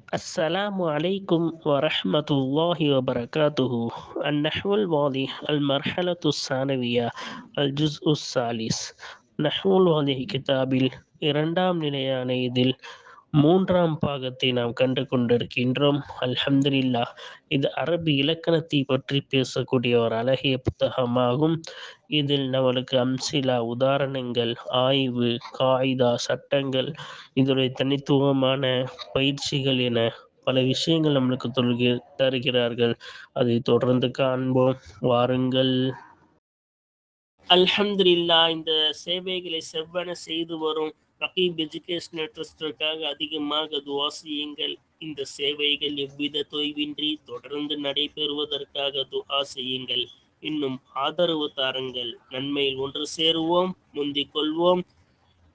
السلام عليكم ورحمة الله وبركاته. النحو الواضح المرحلة الثانوية الجزء الثالث. நஹ்வு الواضح கிதாபில் இரண்டாம் நிலையான இதில் மூன்றாம் பாகத்தை நாம் கண்டு கொண்டிருக்கின்றோம். அல்ஹம்துலில்லாஹ். இது அரபி இலக்கணத்தை பற்றி பேசக்கூடிய ஒரு அழகிய புத்தகமாகும். இதில் நம்மளுக்கு அம்சிலா, உதாரணங்கள், ஆய்வு, காயிதா, சட்டங்கள், இதனுடைய தனித்துவமான பயிற்சிகள் என பல விஷயங்கள் நம்மளுக்கு தருகிறார்கள். அதை தொடர்ந்து காண்போம், வாருங்கள். அல்ஹம்துலில்லாஹ். இந்த சேவைகளை செவ்வன செய்து வரும் ரகீப் எஜுகேஷனல் ட்ரஸ்டிற்காக அதிகமாக துஆ செய்யுங்கள். இந்த சேவைகள் எவ்வித தொய்வின்றி தொடர்ந்து நடைபெறுவதற்காக துஆ செய்யுங்கள். இன்னும் ஆதரவு தாருங்கள். நன்மையில் ஒன்று சேருவோம், முந்திக் கொள்வோம்.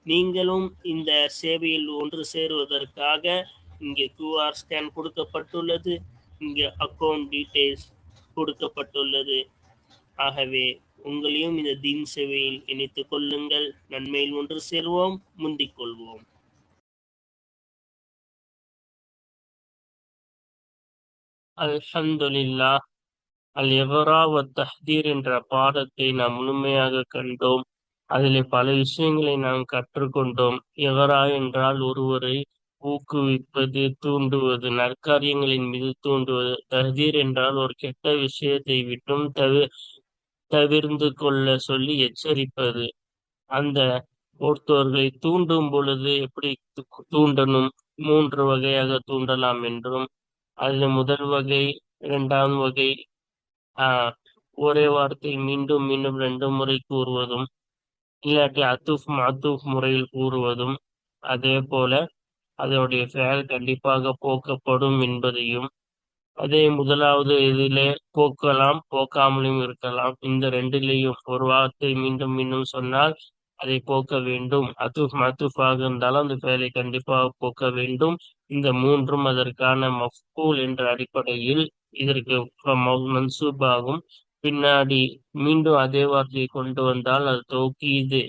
நீங்களும் இந்த சேவையில் ஒன்று சேருவதற்காக இங்கே QR ஸ்கேன் கொடுக்கப்பட்டுள்ளது, இங்கே அக்கௌண்ட் டீட்டெயில்ஸ் கொடுக்கப்பட்டுள்ளது. ஆகவே உங்களையும் இந்த தீன் சேவையில் இணைத்துக் கொள்ளுங்கள். நன்மையில் ஒன்று சேர்வோம், முந்திக் கொள்வோம். அல்ஹம்துலில்லாஹ். அல்-இக்ரா வத்-தஹ்தீர் என்ற பாடத்தை நாம் முழுமையாக கண்டோம். அதிலே பல விஷயங்களை நாம் கற்றுக்கொண்டோம். இக்ரா என்றால் ஒருவரை ஊக்குவிப்பது, தூண்டுவது, நற்காரியங்களின் மீது தூண்டுவது. தஹ்தீர் என்றால் ஒரு கெட்ட விஷயத்தை விட்டும் தவிர்ந்து கொள்ள சொல்லி எச்சரிப்பது. அந்த ஒருத்தவர்களை தூண்டும் பொழுது எப்படி தூண்டணும், 3 வகையாக தூண்டலாம் என்றும், அதில் முதல் வகை, 2ஆம் வகை ஒரே வார்த்தை மீண்டும் மீண்டும் 2 முறை கூறுவதும், இல்லாட்டி அத்துஃப் மாத்துஃப் முறையில் கூறுவதும், அதே போல அதனுடைய செயல் கண்டிப்பாக போக்கப்படும் என்பதையும், அதே முதலாவது இதிலே போக்கலாம், போக்காமலும் இருக்கலாம். இந்த 2லேயும் ஒரு வார்த்தை மீண்டும் மீண்டும் சொன்னால் அதை போக்க வேண்டும். அத்துஃப் மத்துஃபாக இருந்தாலும் அந்த செயலை கண்டிப்பாக போக்க வேண்டும். இந்த 3ம் அதற்கான மஃபூல் என்ற அடிப்படையில் இதற்கு மன்சூப் ஆகும். பின்னாடி மீண்டும் அதே வார்த்தையை கொண்டு வந்தால் அது தௌகீது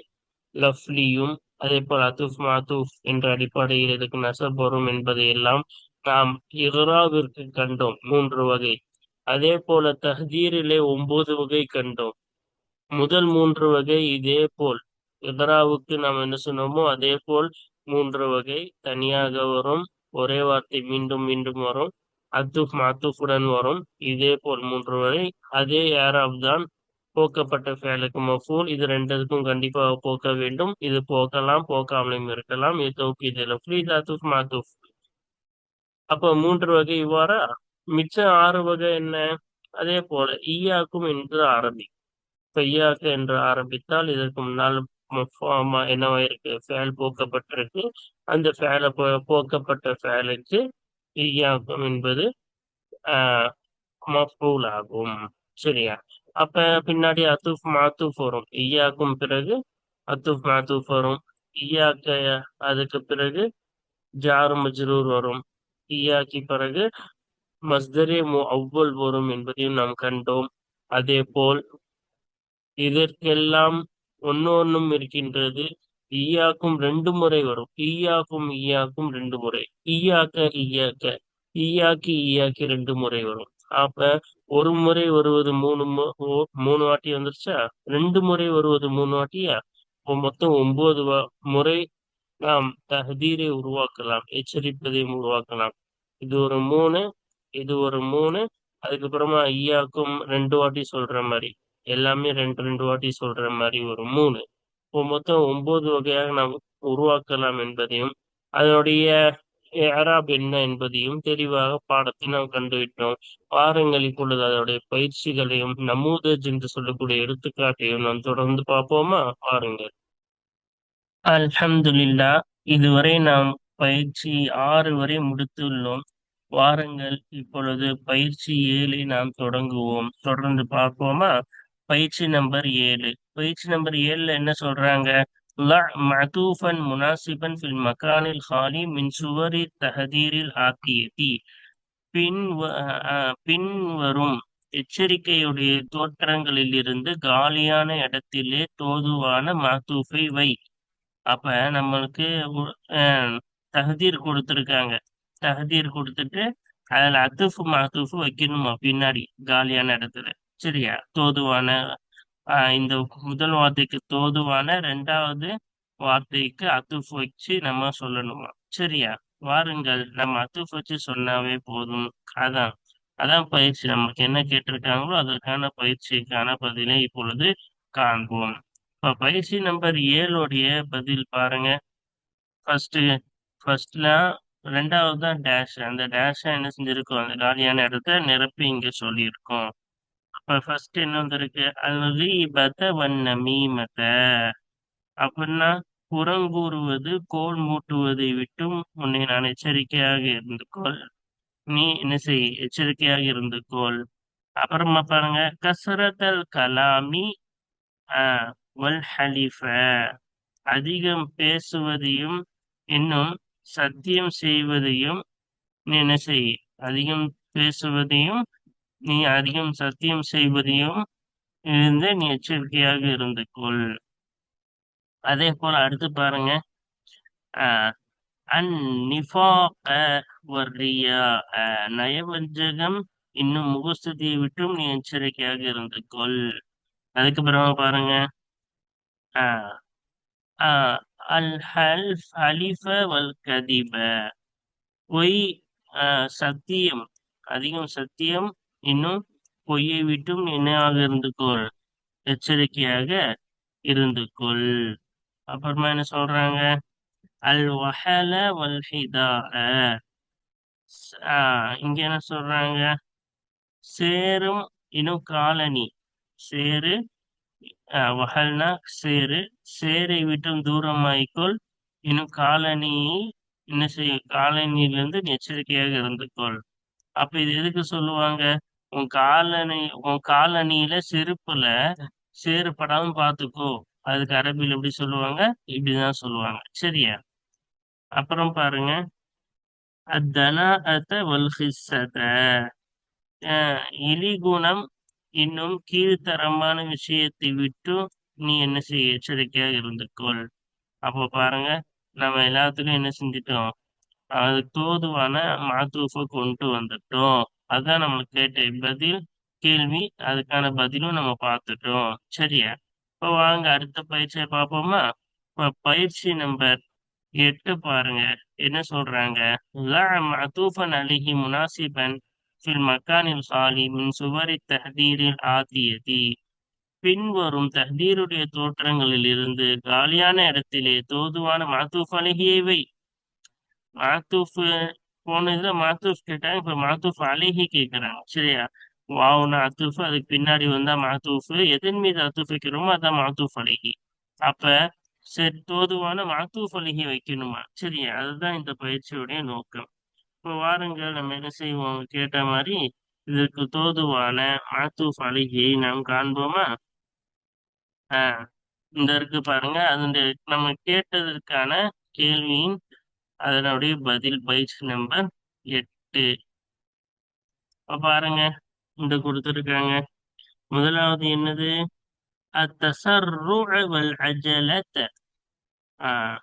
லஃப்லியும், அதே போல் அத்துஃப் மாத்துஃப் என்ற அடிப்படையில் இதுக்கு நஸப் வரும் என்பதையெல்லாம் நாம் இக்ராவிற்கு கண்டோம் 3 வகை. அதே போல தஹ்தீரிலே 9 வகை கண்டோம். முதல் 3 வகை இதே போல் இக்ராவுக்கு நாம் என்ன சொன்னோமோ அதே போல் 3 வகை தனியாக வரும். ஒரே வார்த்தை மீண்டும் மீண்டும் வரும். அத்துஃப் மாத்துஃபுடன் வரும். இதே போல் 3 வகை. அதே யாராப் தான் போக்கப்பட்ட ஃபேலுக்கு மஃபூல். இது 2க்கும் கண்டிப்பாக போக்க வேண்டும். இது போக்கலாம், போக்காமலும் இருக்கலாம். இது தௌகீது லஃப்லி, இது அத்துஃப் மாத்துஃப். அப்போ 3 வகை இவ்வாறா? மிச்சம் 6 வகை என்ன? அதே போல ஈயாக்கும் என்று ஆரம்பி. இப்ப ஈயாக்க என்று ஆரம்பித்தால் இதற்கு முன்னால் என்னவா இருக்கு, ஃபேல் போக்கப்பட்டிருக்கு. அந்த ஃபேல போக்கப்பட்ட ஃபேலுக்கு ஈயாக்கும் என்பது மஃபூல் ஆகும். சரியா? அப்ப பின்னாடி அத்துஃப் மாத்துஃப் வரும். ஈயாக்கும் பிறகு அத்துஃப் மாத்துஃப் வரும். ஈயாக்க அதுக்கு பிறகு ஜார் மஜ்ரூர் வரும். ஈயாக்கி பிறகு மஸ்தரே முஅவ்வல் வரும் என்பதையும் நாம் கண்டோம். அதே போல் இதற்கெல்லாம் ஒன்னும் இருக்கின்றது. ஈயாக்கும் 2 முறை வரும். ஈயாக்கும் 2 முறை. ஈயாக்க ஈயாக்கி 2 முறை வரும். அப்ப ஒரு முறை வருவது 3 வாட்டி வந்துருச்சா? 2 முறை வருவது 3 வாட்டியா? மொத்தம் 9 முறை நாம் தஹ்தீரை உருவாக்கலாம், எச்சரிப்பதையும் உருவாக்கலாம். இது ஒரு 3, இது ஒரு 3, அதுக்கப்புறமா ஈயாக்கும் 2 வாட்டி சொல்ற மாதிரி, எல்லாமே 2 வாட்டி சொல்ற மாதிரி ஒரு 3. இப்போ மொத்தம் 9 வகையாக நாம் உருவாக்கலாம் என்பதையும், அதனுடைய இஅராப் என்ன என்பதையும் தெளிவாக பாடத்தை நாம் கண்டுவிட்டோம். வாருங்கள் இப்பொழுது அதனுடைய பயிற்சிகளையும் நமூதஜ் என்று சொல்லக்கூடிய எடுத்துக்காட்டையும் நாம் தொடர்ந்து பார்ப்போமா? வாருங்கள். அல்ஹம்துலில்லாஹ். இதுவரை நாம் பயிற்சி 6 வரை முடித்துள்ளோம். வாருங்கள் இப்பொழுது பயிற்சி 7ஐ நாம் தொடங்குவோம். தொடர்ந்து பார்ப்போமா? பயிற்சி நம்பர் 7. பயிற்சி நம்பர் 7ல என்ன சொல்றாங்க? மஅதூஃபன் முனாசிபன் ஃபில் மகானில் காலி மின் சுவரி தஹதீரில் ஆத்தியதி. பின்வரும் எச்சரிக்கையுடைய தோற்றங்களில் இருந்து காலியான இடத்திலே தோதுவான மஅதூஃபை வை. அப்ப நம்மளுக்கு தஹதீர் கொடுத்திருக்காங்க. தஹதீர் கொடுத்துட்டு அதுல அத்துஃபு மஅத்தூஃபு வைக்கணுமா பின்னாடி காலியான இடத்துல. சரியா? தோதுவான இந்த முதல் வார்த்தைக்கு தோதுவான ரெண்டாவது வார்த்தைக்கு அத்துஃப் வச்சு நம்ம சொல்லணுமா? சரியா? வாருங்கள் நம்ம அத்துஃப் வச்சு சொன்னாவே போதும். அதான் அதான் பயிற்சி. நமக்கு என்ன கேட்டிருக்காங்களோ அதற்கான பயிற்சிக்கான பதிலை இப்பொழுது காண்போம். இப்ப பயிற்சி நம்பர் 7 உடைய பதில் பாருங்க. ஃபர்ஸ்ட் ஃபர்ஸ்ட்ல ரெண்டாவது தான் டேஷ். அந்த டேஷ என்ன செஞ்சிருக்கோம்? அந்த காலியான இடத்த நிரப்பி இங்க சொல்லியிருக்கோம். அப்ப ஃபர்ஸ்ட் என்ன வந்திருக்கு? அல்-கீபத வன்-நமீமத அப்படின்னா புறங்கூறுவது, கோல் மூட்டுவதை விட்டும் உன்னை நான் எச்சரிக்கையாக இருந்துக்கொள். நீ என்ன செய்? எச்சரிக்கையாக இருந்துக்கொள். அப்புறமா பாருங்க, கஸ்ரத்தல் கலாமி வல் ஹலிஃப அதிகம் பேசுவதையும் இன்னும் சத்தியம் செய்வதையும் நீ என்ன செய்? அதிகம் பேசுவதையும் நீ அதிகம் சத்தியம் செய்வதையும் இருந்து நீ எச்சரிக்கையாக இருந்து கொள். அதே போல அடுத்து பாருங்க, ஆஹ் அந்நிஃபாக வர்ரியாஅ நயவஞ்சகம் இன்னும் முகஸ்துதியை விட்டும் நீ எச்சரிக்கையாக இருந்து கொள். அதுக்கப்புறமா பாருங்க, ஆஹ் ஆஹ் அல் ஹல்ஃப் ஹலிஃப வல் கதிப பொய், சத்தியம் அதிகம் சத்தியம் இன்னும் பொய்யை விட்டும் என்னவாக இருந்து கொள்? எச்சரிக்கையாக இருந்து கொள். அப்புறமா என்ன சொல்றாங்க? அல் வஹல வல் ஹிதாஅ இங்க என்ன சொல்றாங்க? சேரும் இன்னும் காலனி. சேரு வஹல்னா சேரு, சேரை விட்டும் தூரமாய்க்கொள். இன்னும் காலனியை என்ன செய்ய? காலனியிலிருந்து நீ எச்சரிக்கையாக இருந்துக்கொள். அப்ப இது எதுக்கு சொல்லுவாங்க? உன் காலணியில செருப்புல சேறு படாம பாத்துக்கோ. அதுக்கு அரபில் எப்படி சொல்லுவாங்க? இப்படிதான் சொல்லுவாங்க. சரியா? அப்புறம் பாருங்க, அத்தனாஅத வல் ஹிஸ்ஸத இழிகுணம் இன்னும் கீழ்த்தரமான விஷயத்தை விட்டு நீ என்ன செய்ய? எச்சரிக்கையாக இருந்துக்கொள். அப்போ பாருங்க, நம்ம எல்லாத்துக்கும் என்ன செஞ்சிட்டோம்? அது தோதுவான மாத்தூஃப கொண்டு வந்துட்டோம். அதான் நம்ம கேட்ட பதில் கேள்வி. அதுக்கான பதிலும் நம்ம பார்த்துட்டோம். சரியா? இப்போ வாங்க அடுத்த பயிற்சியை பார்ப்போமா? இப்போ பயிற்சி நம்பர் 8 பாருங்க. என்ன சொல்றாங்க? மாத்தூஃபன் அலிஹி முனாசிபன் ஃபில் மக்கானில் சாலி மின் சுவரி தஹதீரில் ஆத்தியதி பின்வரும் தஹதீருடைய தோற்றங்களில் இருந்து காலியான இடத்திலே தோதுவான மாத்தூஃப் அலிஹியை வை. மாத்தூஃப் போன இதுல மாத்தூஃப் கேட்டாங்க, இப்ப மாத்தூஃப் அலிஹி கேட்கிறாங்க. சரியா? வாவுனா அத்தூஃப், அதுக்கு பின்னாடி வந்தா மாத்தூஃப், எதன் மீது அத்தூஃப் வைக்கிறோமோ அதான் மாத்தூஃப் அலிஹி. அப்ப சரி, தோதுவான மாத்தூஃப் அலிஹி வைக்கணுமா? சரியா? அதுதான் இந்த பயிற்சியுடைய நோக்கம். இப்போ வாருங்கள் நம்ம என்ன செய்வோம்? கேட்ட மாதிரி இதற்கு தோதுவான மாத்தூஃப் அலிஹியை நாம் காண்போமா? ஆஹ் இந்த இருக்கு பாருங்க. அதனுடைய நம்ம கேட்டதற்கான கேள்வியின் அதனுடைய பதில் பயிற்சி நம்பர் 8. இப்ப பாருங்க, இந்த கொடுத்திருக்காங்க. முதலாவது என்னது? அத்தசர்ரு வல் அஜலத். ஆஹ்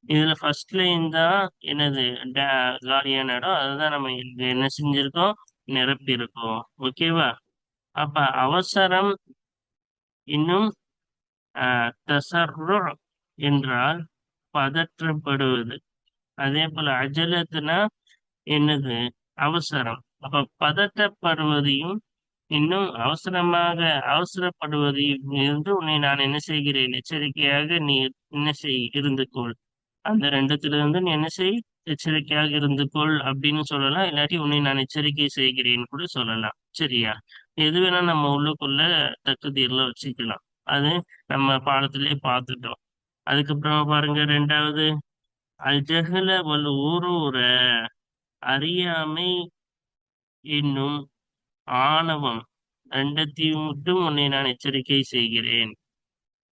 இதுல ஃபர்ஸ்ட் லைன் தான் என்னது? காலியான இடம். அதுதான் நம்ம இங்க என்ன செஞ்சிருக்கோம்? நிரப்பி இருக்கோம். ஓகேவா? அப்ப அவசரம் இன்னும் தசர்ரு என்றால் பதற்றப்படுவது. அதே போல அஜலத்துனா என்னது? அவசரம். அப்ப பதட்டப்படுவதையும் இன்னும் அவசரப்படுவதையும் இருந்து உன்னை நான் என்ன செய்கிறேன்? எச்சரிக்கையாக நீ என்ன செய்? இருந்து கொள். அந்த ரெண்டுத்துல இருந்து நீ என்ன செய்? எச்சரிக்கையாக இருந்து கொள் அப்படின்னு சொல்லலாம். இல்லாட்டி உன்னை நான் எச்சரிக்கை செய்கிறேன்னு கூட சொல்லலாம். சரியா? எது வேணா நம்ம உள்ளுக்குள்ள தகுதியில வச்சுக்கலாம். அது நம்ம பாடத்திலே பார்த்துட்டோம். அதுக்கப்புறமா பாருங்க, ரெண்டாவது அல் ஜஹ்ல வல் ஊரூர அறியாமை என்னும் ஆணவம் ரெண்டத்தையும் விட்டும் உன்னை நான் எச்சரிக்கை செய்கிறேன்.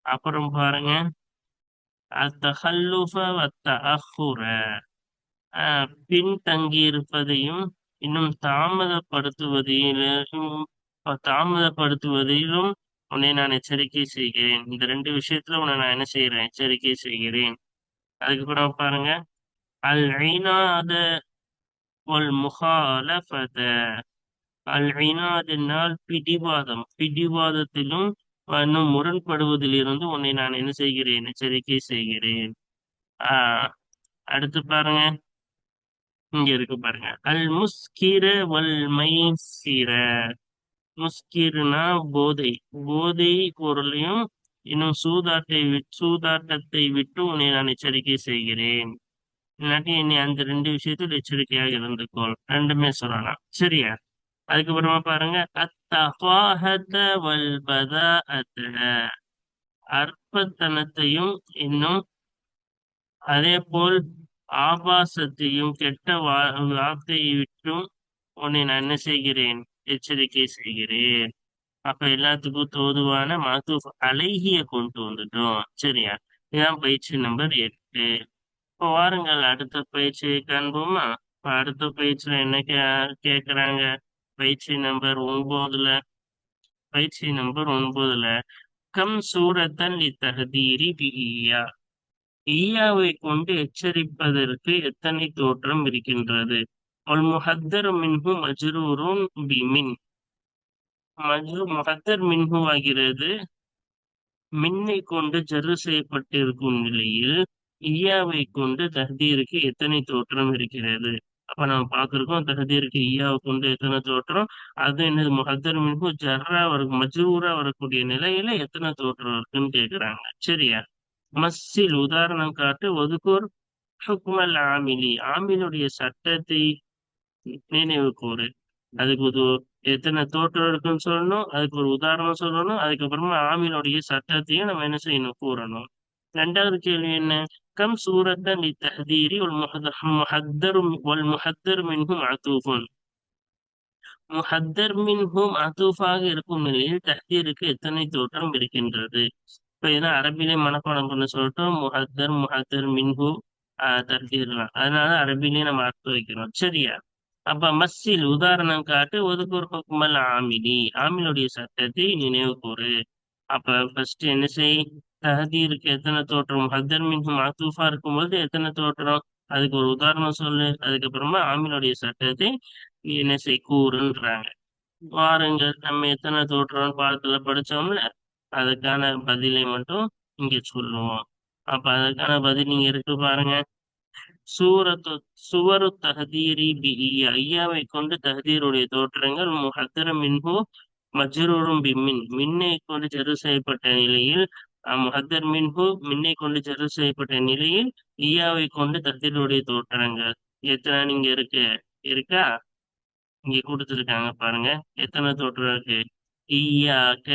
அப்புறம் பாருங்க, அத்தஹல்லுஃப வத்தஅஹுர பின்தங்கியிருப்பதையும் இன்னும் தாமதப்படுத்துவதிலும் உன்னை நான் எச்சரிக்கை செய்கிறேன். இந்த ரெண்டு விஷயத்துல உன்னை நான் என்ன செய்யறேன்? எச்சரிக்கை செய்கிறேன். அதுக்கப்புறம் பாருங்க, அல் ஐனாத வல் முஹாலஃபத. அல் இனாதினால் பிடிவாதம், பிடிவாதத்திலும் இன்னும் முரண்படுவதிலிருந்து உன்னை நான் என்ன செய்கிறேன், எச்சரிக்கை செய்கிறேன். ஆஹ் அடுத்து பாருங்க, இங்க இருக்கு பாருங்க. அல் முஸ்கிர வல் மைசிர. முஸ்கிர்னா போதை, போதை பொருளையும் இன்னும் சூதாட்டத்தை விட்டு உன்னை நான் எச்சரிக்கை செய்கிறேன். இல்லாட்டி நீ அந்த ரெண்டு விஷயத்தில் எச்சரிக்கையாக இருந்துக்கோள், ரெண்டுமே சொல்லலாம். சரியா? அதுக்கப்புறமா பாருங்க, அத்தஃபாஹத வல் பதாஅத. அற்பத்தனத்தையும் இன்னும் அதே போல் ஆபாசத்தையும் கெட்ட வார்த்தையை விட்டும் உன்னை நான் என்ன செய்கிறேன், எச்சரிக்கை செய்கிறேன். அப்ப எல்லாத்துக்கும் தோதுவான மாத்தூஃப் அலைஹிய கொண்டு வந்துட்டோம். சரியா? இதான் பயிற்சி நம்பர் 8. இப்போ வாருங்கள் அடுத்த பயிற்சியை காண்போமா. இப்ப அடுத்த பயிற்சியில என்ன கேக்குறாங்க, பயிற்சி நம்பர் 9ல, கம் சூரத்தன் லித்தஹதீரி பிஹியா. ஈயாவை கொண்டு எச்சரிப்பதற்கு எத்தனை தோற்றம் இருக்கின்றது. ஒல் முஹத்தர் மின்ஹு மஜ்ரூரும் பிமின். முஹத்தர் மின்ஹு ஆகிறது மின்னை கொண்டு ஜர்ரு செய்யப்பட்டிருக்கும் நிலையில் ஈயாவை கொண்டு தஹதீருக்கு எத்தனை தோற்றம் இருக்கிறது. அப்ப நம்ம பார்த்திருக்கோம், தஹதீருக்கு ஈயாவை கொண்டு எத்தனை தோற்றம். அது என்னது, முஹத்தர் மின்ஹு ஜர்ரா மஜ்ரூரா வரக்கூடிய நிலையில எத்தனை தோற்றம் இருக்குன்னு கேக்குறாங்க. சரியா? மஸ்ஸில் உதாரணம் காட்டு. ஒதுக்கூர் ஹுக்மல் ஆமிலி. ஆமிலுடைய சட்டத்தை நினைவு கூறு. அதுக்கு எத்தனை தோற்றம் இருக்குன்னு சொல்லணும், அதுக்கு ஒரு உதாரணம் சொல்லணும், அதுக்கப்புறமா ஆமீனுடைய சட்டத்தையும் நம்ம என்ன செய்யணும், கூறணும். ரெண்டாவது கேள்வி என்ன, கம் சூரத்தன் தஹதீரி முஹத்தர் மின்ஹும் அத்தூஃபுன். முஹத்தர் மின்ஹும் அத்தூஃபாக இருக்கும் நிலையில் தஹதீருக்கு எத்தனை தோற்றம் இருக்கின்றது. இப்ப இதெல்லாம் அரபிலே மனப்பாடம் பண்ண சொல்லிட்டோம். முஹத்தர் மின்ஹு தஹதீர்லாம், அதனால அரபிலே நம்ம அர்த்தம் வைக்கிறோம். சரியா? அப்ப மஸ்ஸில் உதாரணம் காட்டு. ஒதுக்கூர் ஹுக்மல் ஆமிலி. ஆமிலுடைய சட்டத்தை நினைவு கூறு. அப்ப ஃபர்ஸ்ட் என்ன செய், தஹதீருக்கு எத்தனை தோற்றம், ஹத்தர் மின்ஹும் மாத்தூஃபா இருக்கும்போது எத்தனை தோற்றம், அதுக்கு ஒரு உதாரணம் சொல்லு. அதுக்கப்புறமா ஆமிலுடைய சட்டத்தை நீ என்ன செய், கூறுன்றாங்க. வாருங்கள், நம்ம எத்தனை தோற்றம்னு பாடத்துல படிச்சோம்ல, அதுக்கான பதிலை மட்டும் இங்க சொல்லுவோம். அப்ப அதுக்கான பதில் நீங்க இருக்கு பாருங்க. சூரத்து சுவரு தஹதீரி பி ஈயா. ஈயாவை கொண்டு தஹதீருடைய தோற்றங்கள். முஹத்தர மின்ஹு மஜ்ரூரும் பிமின். மின்னை கொண்டு ஜரு செய்யப்பட்ட நிலையில், முஹத்தர் மின்ஹு மின்னை கொண்டு ஜரு செய்யப்பட்ட நிலையில் ஈயாவை கொண்டு தஹதீருடைய தோற்றங்கள். எத்தனை நீங்க இருக்கா, இங்க கொடுத்துருக்காங்க பாருங்க. எத்தனை தோற்றம் இருக்கு. ஈயாக்க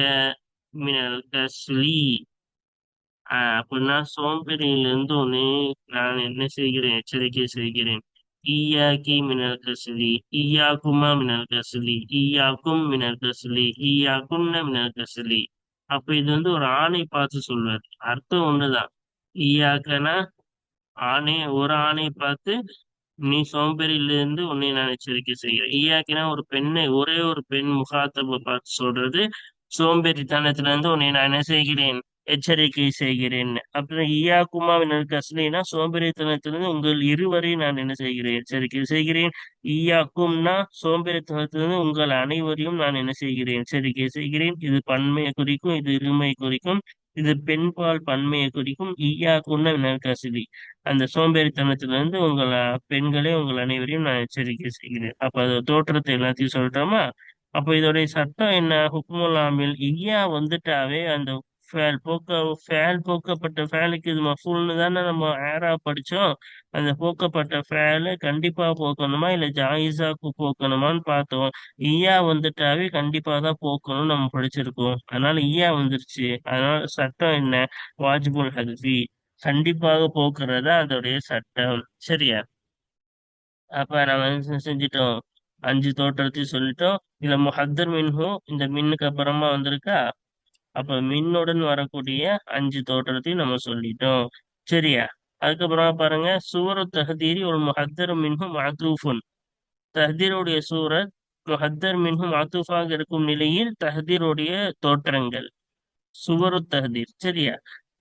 மினல் கஸ்லி. அப்படின்னா சோம்பேறியிலிருந்து ஒண்ணு நான் என்ன செய்கிறேன், எச்சரிக்கை செய்கிறேன். ஈயாக்கி மினல் கஸ்லி, ஈயாக்குமா மினல் கஸ்லி, ஈயாக்கும் மினல் கஸ்லி, ஈயாக்குன்ன மினல் கஸ்லி. அப்ப இது ஒரு ஆணை பார்த்து சொல்வார், அர்த்தம் ஒண்ணுதான். ஈயாக்கனா ஆணை, ஒரு ஆணை பார்த்து நீ சோம்பேறியிலிருந்து உன்னை நான் எச்சரிக்கை செய்கிறேன். ஈயாக்கினா ஒரு பெண்ணை, ஒரே ஒரு பெண் முகாத்தப பார்த்து சொல்றது, சோம்பேறித்தனத்துல இருந்து உன்னை நான் என்ன செய்கிறேன், எச்சரிக்கை செய்கிறேன். அப்புறம் ஈயாக்குமாவின் அஸ்லினா சோம்பேறித்தனத்திலிருந்து உங்கள் இருவரையும் நான் என்ன செய்கிறேன், எச்சரிக்கை செய்கிறேன். ஈயாக்கும்னா சோம்பேறித்தனத்திலிருந்து உங்கள் அனைவரையும் நான் என்ன செய்கிறேன், எச்சரிக்கை செய்கிறேன். இது பன்மையை குறிக்கும், இது இருமையை குறிக்கும், இது பெண்பால் பன்மையை குறிக்கும். ஈயாக்குன்னா வினர்கசிலி, அந்த சோம்பேறித்தனத்திலிருந்து உங்கள் பெண்களே உங்கள் அனைவரையும் நான் எச்சரிக்கை செய்கிறேன். அப்ப அது தோற்றத்தை எல்லாத்தையும் சொல்லிட்டோமா. அப்ப இதோடைய சட்டம் என்ன, ஹுக்முல் ஆமில். ஈயா வந்துட்டாவே அந்த ஃபேல் போக்கப்பட்ட ஃபேலுக்கு இது மஃபூல்னு தானே நம்ம ஏரா படிச்சோம். அந்த போக்கப்பட்ட ஃபேலு கண்டிப்பா போக்கணுமா இல்ல ஜாயிஸாக்கு போக்கணுமான்னு பார்த்தோம். ஈயா வந்துட்டாவே கண்டிப்பா தான் போக்கணும்னு நம்ம படிச்சிருக்கோம். அதனால ஈயா வந்துருச்சு, அதனால சட்டம் என்ன, வாஜிபுல் ஹத்ஃபி, கண்டிப்பாக போக்குறதா அதோடைய சட்டம். சரியா? அப்ப நம்ம என்ன செஞ்சிட்டோம், 5 தோற்றத்தையும் சொல்லிட்டோம். இதுல முஹத்தர் மின்ஹு இந்த மின்னுக்கு அப்புறமா வந்திருக்கா. அப்ப மின்னுடன் வரக்கூடிய 5 தோற்றத்தையும் நம்ம சொல்லிட்டோம். சரியா? அதுக்கப்புறமா பாருங்க, சுவரு தஹதீரி ஒரு முஹத்தர் மின்ஹு மாத்தூஃபுன். தஹதீருடைய சூரத் முஹத்தர் மின்ஹு மாத்தூஃபாக இருக்கும் நிலையில் தஹதீருடைய தோற்றங்கள். சுவரு தஹதீர். சரியா?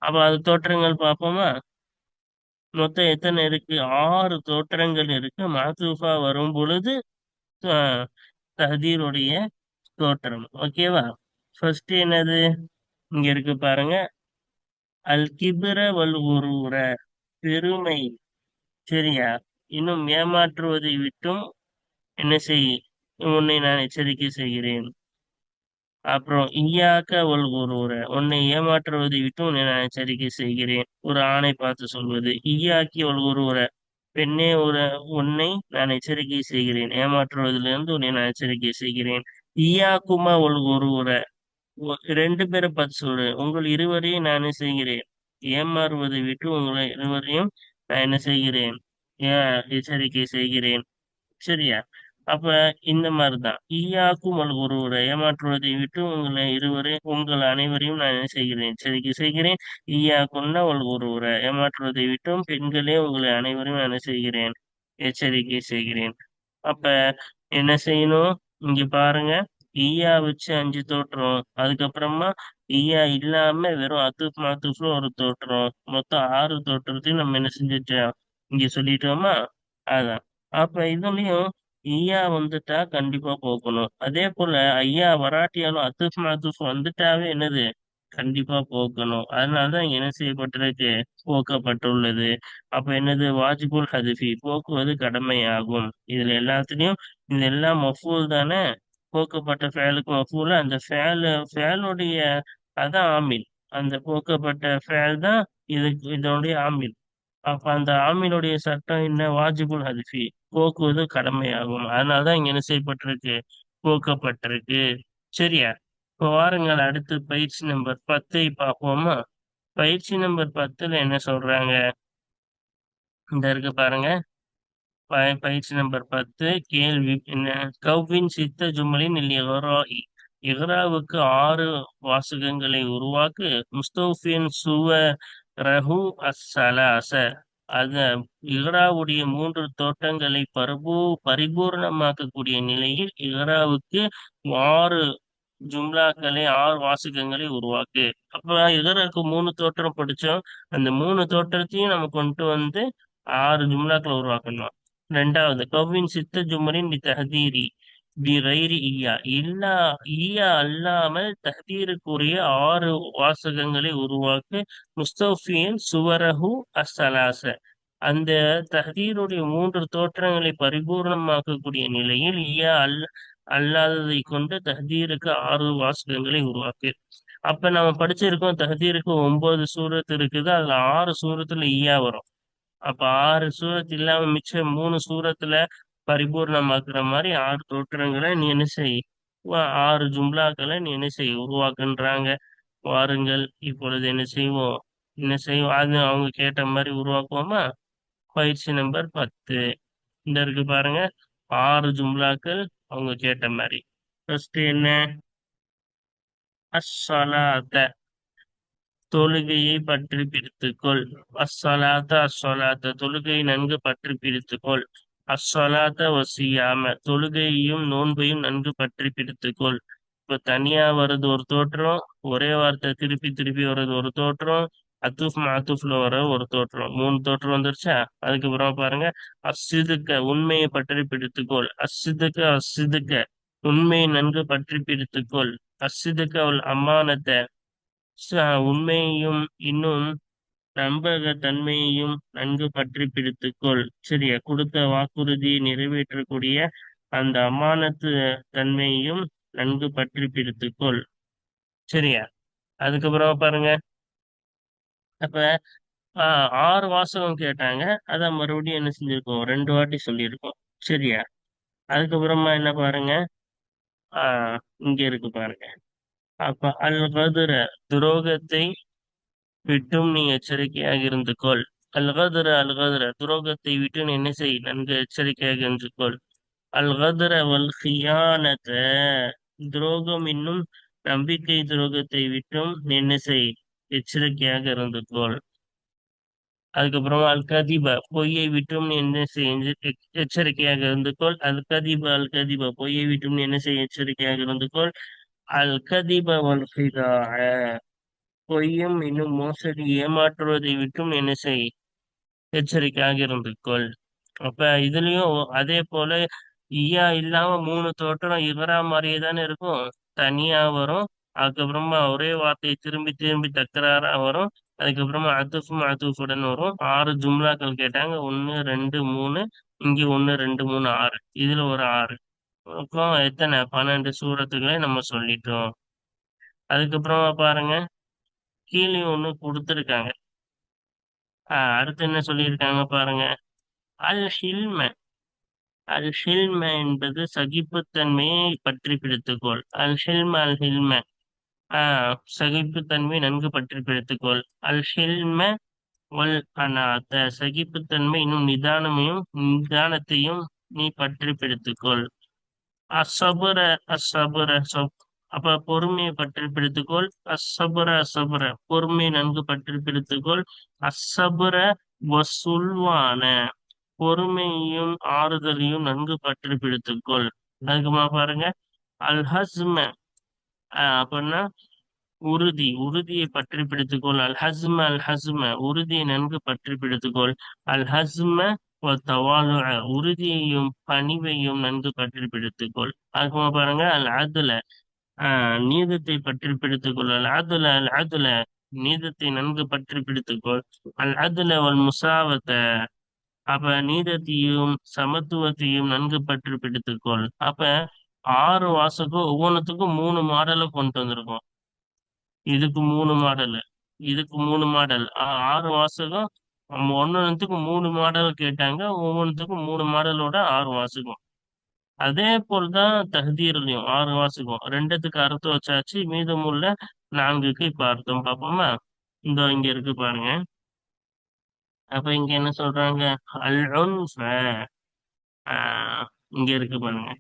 அப்ப அது தோற்றங்கள் பார்ப்போமா. மொத்தம் எத்தனை இருக்கு? 6 தோற்றங்கள் இருக்கு. மாத்துஃபா வரும் பொழுது அஹ், தஹதீருடைய தோற்றம். ஓகேவா? ஃபர்ஸ்ட் என்னது? இங்க இருக்கு பாருங்க. அல் கிப்ர வல் குரூர, பெருமை. சரியா? இன்னும் ஏமாற்றுவதை விட்டும் என்ன செய், உன்னை நான் எச்சரிக்கை செய்கிறேன். அப்புறம் ஈயாக்க வல் குரூர, உன்னை ஏமாற்றுவதை விட்டு உன்னை நான் எச்சரிக்கை செய்கிறேன். ஒரு ஆணை பார்த்து சொல்வது. ஈயாக்கி வல் குரூர, பெண்ணே, உன்னை நான் எச்சரிக்கை செய்கிறேன். ஏமாற்றுவதிலிருந்து உன்னை நான் எச்சரிக்கை செய்கிறேன். ஈயாக்குமா வல் குரூர, ரெண்டு பேரை பார்த்து சொல்றேன். உங்கள் இருவரையும் நான் என்ன செய்கிறேன்? ஏமாறுவதை விட்டு உங்களை இருவரையும் நான் என்ன செய்கிறேன்? எச்சரிக்கை செய்கிறேன். சரியா? அப்ப இந்த மாதிரிதான் ஈயாக்கும் ஒருவரை ஏமாற்றுவதை விட்டு உங்கள் அனைவரையும் நான் என்ன செய்கிறேன்? எச்சரிக்கை செய்கிறேன். ஈயாக்கும்னா ஒருவரை ஏமாற்றுவதை விட்டும் பெண்களே உங்களை அனைவரையும் நான் என்ன செய்கிறேன்? எச்சரிக்கை செய்கிறேன். அப்ப என்ன செய்யணும்? இங்க பாருங்க. ஈயா வச்சு 5 தோற்றம், அதுக்கப்புறமா ஈயா இல்லாம வெறும் அத்துப் மாத்துஃப்ல ஒரு தோற்றம், மொத்தம் 6 தோற்றத்தையும் நம்ம என்ன செஞ்சுட்டோம்? இங்க சொல்லிட்டோமா? அதான். அப்ப இதுலயும் ஈயா வந்துட்டா கண்டிப்பா போக்கணும். அதே போல ஐயா வராட்டியாலும் அத்துஃப் மாத்துஃப் வந்துட்டாவே என்னது? கண்டிப்பா போக்கணும். அதனாலதான் இங்க என்ன செய்யப்பட்டிருக்கு? போக்கப்பட்டுள்ளது. அப்ப என்னது? வாஜிபுல் ஹதுஃபி, போக்குவது கடமையாகும். இதுல எல்லாத்துலயும் இது எல்லாம் மஃபூல் தானே? போக்கப்பட்ட ஃபேலுக்கு மஃபூல். அந்த ஃபேலுடைய அதான் ஆமீல். அந்த போக்கப்பட்ட ஃபேல் தான் இதனுடைய ஆமீல். அப்ப அந்த ஆமீனுடைய சட்டம் என்ன? வாஜிபுல் ஹதுஃபி, போக்குவது கடமையாகும். அதனாலதான் இங்க என்ன செய்யப்பட்டிருக்கு? போக்கப்பட்டிருக்கு. சரியா? இப்போ வாருங்கள், அடுத்து பயிற்சி நம்பர் 10 பார்ப்போமா? பயிற்சி நம்பர் 10ல என்ன சொல்றாங்க? இந்த இருக்கு பாருங்க. பயிற்சி நம்பர் 10, கேள்வி என்ன? கவ்வின் சித்த ஜுமலின் இகராஇ, இகராவுக்கு 6 வாசகங்களை உருவாக்கு. முஸ்தௌஃபின் சுவ ரஹு அஸ்ஸலாச, அத இகராவுடைய 3 தோற்றங்களை பரிபூர்ணமாக்கக்கூடிய நிலையில் இகராவுக்கு 6 ஜும்லாக்களை 6 வாசகங்களை உருவாக்கு. அப்ப இகராவுக்கு 3 தோற்றம் படிச்சோம். அந்த 3 தோற்றத்தையும் நம்ம கொண்டு வந்து 6 ஜும்லாக்களை உருவாக்கணும். ரெண்டாவது, கவ்வின் சித்த ஜுமரின் தஹதீரி பி கைரி ஈயா, இல்லா ஈயா அல்லாமல் தஹதீருக்குரிய 6 வாசகங்களை உருவாக்கு. முஸ்தௌஃபியின் சுவரஹு அஸ்ஸலாச, அந்த தஹதீருடைய 3 தோற்றங்களை பரிபூர்ணமாக்கக்கூடிய நிலையில் அல்லாததை கொண்டு தஹதீருக்கு 6 வாசகங்களை உருவாக்கு. அப்ப நம்ம படிச்சிருக்கோம், தஹதீருக்கு 9 சூரத் இருக்குது. அதுல 6 சூரத்துல ஈயா வரும். அப்ப 6 சூரத் இல்லாம மிச்சம் 3 சூரத்துல பரிபூர்ணமாக்குற மாதிரி 6 தோற்றங்களை நீ என்ன செய்? 6 ஜும்லாக்களை நீ என்ன செய்? உருவாக்குன்றாங்க. வாருங்கள், இப்பொழுது என்ன செய்வோம்? அது அவங்க கேட்ட மாதிரி உருவாக்குவோமா? பயிற்சி நம்பர் 10 இந்த இருக்கு பாருங்க. 6 ஜும்லாக்கள் அவங்க கேட்ட மாதிரி. ஃபர்ஸ்ட் என்ன? அஸ்ஸலாத்த, தொழுகையை பற்றி பிடித்துக்கொள். அஸ்ஸலாத்த, தொழுகையை நன்கு பற்றி பிடித்துக்கொள். அஸ்ஸலாத்த வசியாம, தொழுகையையும் நோன்பையும் நன்கு பற்றி பிடித்துக்கொள். இப்ப தனியா வருது ஒரு தோற்றம், ஒரே வார்த்தை திருப்பி திருப்பி வர்றது ஒரு தோற்றம், அத்துஃப் மாத்துஃப்ல வர ஒரு தோற்றம், 3 தோற்றம் வந்துருச்சா? அதுக்கப்புறம் பாருங்க. அஸ்ஸிதுக்க, உண்மையை பற்றி பிடித்துக்கொள். அஸ்ஸிதுக்க, உண்மையை நன்கு பற்றி பிடித்துக்கொள். அஸ்ஸிதுக்க அவள் அம்மானத்தை, உண்மையையும் இன்னும் நம்பகத்தன்மையையும் நன்கு பற்றி பிடித்துக்கொள். சரியா? கொடுத்த வாக்குறுதியை நிறைவேற்றக்கூடிய அந்த அமானத்து தன்மையையும் நன்கு பற்றி பிடித்துக்கொள். சரியா? அதுக்கப்புறம் பாருங்க. அப்ப 6 வாசகம் கேட்டாங்க. அதான் மறுபடியும் என்ன செஞ்சிருக்கோம்? 2 வாட்டி சொல்லியிருக்கோம். சரியா? அதுக்கப்புறமா என்ன பாருங்க. இங்க இருக்கு பாருங்க. அப்ப அல் கதுர, துரோகத்தை விட்டும் நீ எச்சரிக்கையாக இருந்து கொள். அல் கதுர, துரோகத்தை விட்டு நீ என்ன செய்? நன்கு எச்சரிக்கையாக இருந்து கொள். அல் கதுர வல் ஹியானத, துரோகம் இன்னும் நம்பிக்கை துரோகத்தை விட்டும் நீ என்ன செய்? எச்சரிக்கையாக இருந்து கொள். அதுக்கப்புறமா அல் கதிப, பொய்யை விட்டும் நீ என்ன செய்? எச்சரிக்கையாக இருந்து கொள். அல் கதிப, பொய்யை விட்டும் நீ என்ன செய்? எச்சரிக்கையாக இருந்து கொள். அல் கதிப வல் ஹிதாஅ, பொய்யும் இன்னும் மோசடி ஏமாற்றுவதை விட்டும் என்ன செய்? எச்சரிக்கையாக இருந்துக்கொள். அப்ப இதுலயும் அதே போல ஈயா இல்லாம மூணு தோற்றம் இவரா மாதிரியே தானே இருக்கும். தனியா வரும், அதுக்கப்புறமா ஒரே வார்த்தையை திரும்பி திரும்பி தக்கராறா வரும், அதுக்கப்புறமா அதுஃபும் அதுஃபுடன் வரும். ஆறு ஜும்லாக்கள் கேட்டாங்க, ஒன்னு ரெண்டு மூணு, இங்க ஒன்னு ரெண்டு மூணு ஆறு, இதுல ஒரு ஆறு. அப்புறம் எத்தனை 12 சூரத்துக்களை நம்ம சொல்லிட்டோம். அதுக்கப்புறமா பாருங்க, கீழே ஒண்ணு கொடுத்துருக்காங்க. அடுத்து என்ன சொல்லியிருக்காங்க பாருங்க. அல் ஹில்ம. அல் ஹில்ம என்பது சகிப்புத்தன்மையை பற்றி பிடித்துக்கொள். அல் ஹில்ம அல் ஹில்ம. சகிப்புத்தன்மை நன்கு பற்றி பிடித்துக்கொள். அல் ஹில்ம வல் அனாத்த. சகிப்புத்தன்மை இன்னும் நிதானத்தையும் நீ பற்றி பிடித்துக்கொள். அசபுர. அசபுர அப்ப பொறுமையை பற்றி பிடித்துக்கொள். அசபுர அசபுர, பொறுமையை நன்கு பற்றி பிடித்துக்கொள். அசபுர வசுல்வான, பொறுமையையும் ஆறுதலையும் நன்கு பற்றி பிடித்துக்கொள். அதுக்கப்புறமா பாருங்க, அல் ஹஸ்ம. அப்படின்னா உறுதியை பற்றி பிடித்துக்கொள். அல் ஹஸ்ம அல் ஹஸ்ம, உறுதியை நன்கு பற்றி பிடித்துக்கொள். அல் ஹஸ்ம தவாலு, உறுதியையும் பணிவையும் நன்கு பற்றி பிடித்துக்கொள். அதுக்கப்புறமா பாருங்க, அல் அதுல. நீதத்தை பற்றி பிடித்துக்கொள். அல் அதுல அல் அதுல, நீதத்தை நன்கு பற்றி பிடித்துக்கொள். அல் அதுல வல் முசாவத்த. அப்ப நீதத்தையும் சமத்துவத்தையும் நன்கு பற்றி பிடித்துக்கொள். அப்ப ஆறு வாசகம் ஒவ்வொன்றுத்துக்கும் மூணு மாடலை கொண்டு வந்திருக்கோம். இதுக்கு மூணு மாடல், இதுக்கு மூணு மாடல், ஆறு வாசகம். ஒன்னொன்னுத்துக்கும் மூணு மாடல் கேட்டாங்க, ஒவ்வொன்றுத்துக்கும் மூணு மாடலோட ஆறு வாசகம். அதே போல்தான் தஹ்தீர்லயும் ஆறு வாசகம். ரெண்டுத்துக்கு அர்த்தம் வச்சாச்சு, மீதமுள்ள நான்குக்கு இப்ப அர்த்தம் பார்ப்போமா. இந்த இங்க இருக்கு பாருங்க. அப்ப இங்க என்ன சொல்றாங்க, அல் உன்ஃப. இங்க இருக்கு பாருங்க,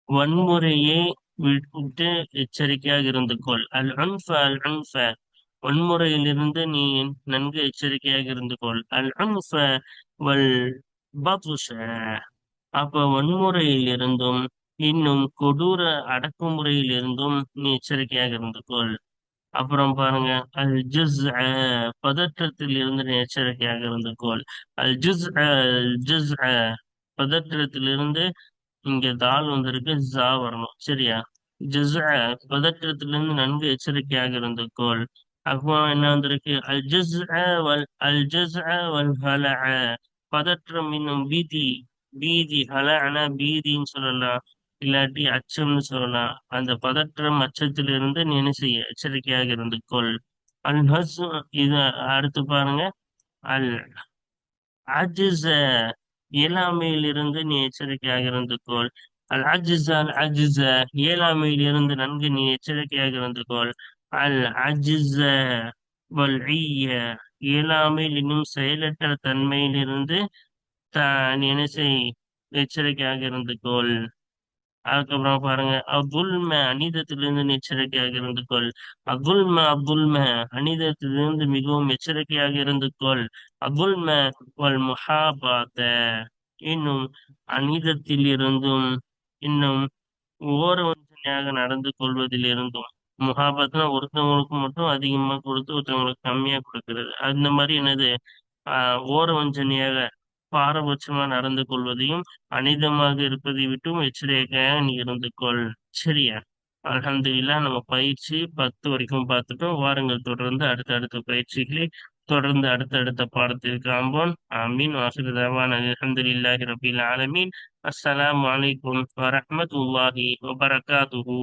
வன்முறையை விட்டு எச்சரிக்கையாக இருந்து கொள். அல் உன்ஃப அல் உன்ஃப, வன்முறையிலிருந்து நீ நன்கு எச்சரிக்கையாக இருந்து கொள். அல் உன்ஃப வல் பத்ஷ. அப்ப வன்முறையில் இருந்தும் இன்னும் கொடூர அடக்குமுறையில் இருந்தும் நீ எச்சரிக்கையாக இருந்து கொள். அப்புறம் பாருங்க, அல் ஜுஸ், பதற்றத்தில் இருந்து நீ எச்சரிக்கையாக இருந்து கொள். அல் ஜுஸ் அல் ஜுஸ், பதற்றத்திலிருந்து. இங்க தால் வந்திருக்கு, ஜா வரணும் சரியா. ஜுஸ், பதற்றத்திலிருந்து நன்கு எச்சரிக்கையாக இருந்து கொள். அப்புறம் என்ன வந்திருக்கு, அல் ஜுஸ் வல் ஹல. பதற்றம் இன்னும் பீதி. பீதி ஹலஅன, பீதின்னு சொல்லலாம், இல்லாட்டி அச்சம்னு சொல்லலாம். அந்த பதற்றம் அச்சத்திலிருந்து நீ என்ன செய்ய, எச்சரிக்கையாக இருந்து கொள். அல் ஹஸ், இது அடுத்து பாருங்க, அல் அஜிஸ, இயலாமையிலிருந்து நீ எச்சரிக்கையாக இருந்து கொள். அல் அஜிஸ அல் அஜிஸ, இயலாமையிலிருந்து நன்கு நீ எச்சரிக்கையாக இருந்து கொள். அல் அஜிஸ வல் ஈய, இயலாமையில் இன்னும் செயலற்ற தன்மையிலிருந்து நீ என்ன செய், எச்சரிக்கையாக இருந்து கொள். அதுக்கப்புறம் பாருங்க, அபுல்ம, அநீதத்திலிருந்து நீ எச்சரிக்கையாக இருந்து கொள். அபுல்ம, அநீதத்திலிருந்து மிகவும் எச்சரிக்கையாக இருந்து கொள். அபுல்ம வல் முஹாபாத்த, இன்னும் அநீதத்தில் இருந்தும் இன்னும் ஓரவஞ்சனையாக நடந்து கொள்வதில் இருந்தும். முஹாபத்னா ஒருத்தவங்களுக்கு மட்டும் அதிகமா கொடுத்து ஒருத்தவங்களுக்கு கம்மியா கொடுக்கிறது. அந்த மாதிரி என்னது, ஓரவஞ்சனையாக பாரபட்சமா நடந்து கொள்வதையும் அனிதமாக இருப்பதை விட்டும் எச்சரிக்கையாக நீ இருந்து கொள். சரியா. அல்ஹம்துலில்லாஹ், நம்ம பயிற்சி 10 வரைக்கும் பார்த்துட்டோம். வாருங்கள் தொடர்ந்து அடுத்தடுத்த பயிற்சிகளை தொடர்ந்து அடுத்தடுத்த பாடத்தில் காண்போம். ஆமீன். வாஹிரு தஅவானா அல்ஹம்துலில்லாஹி ரப்பில் ஆலமீன். அஸ்ஸலாமு அலைக்கும் வரஹ்மத்துல்லாஹி வபரகாத்துஹு.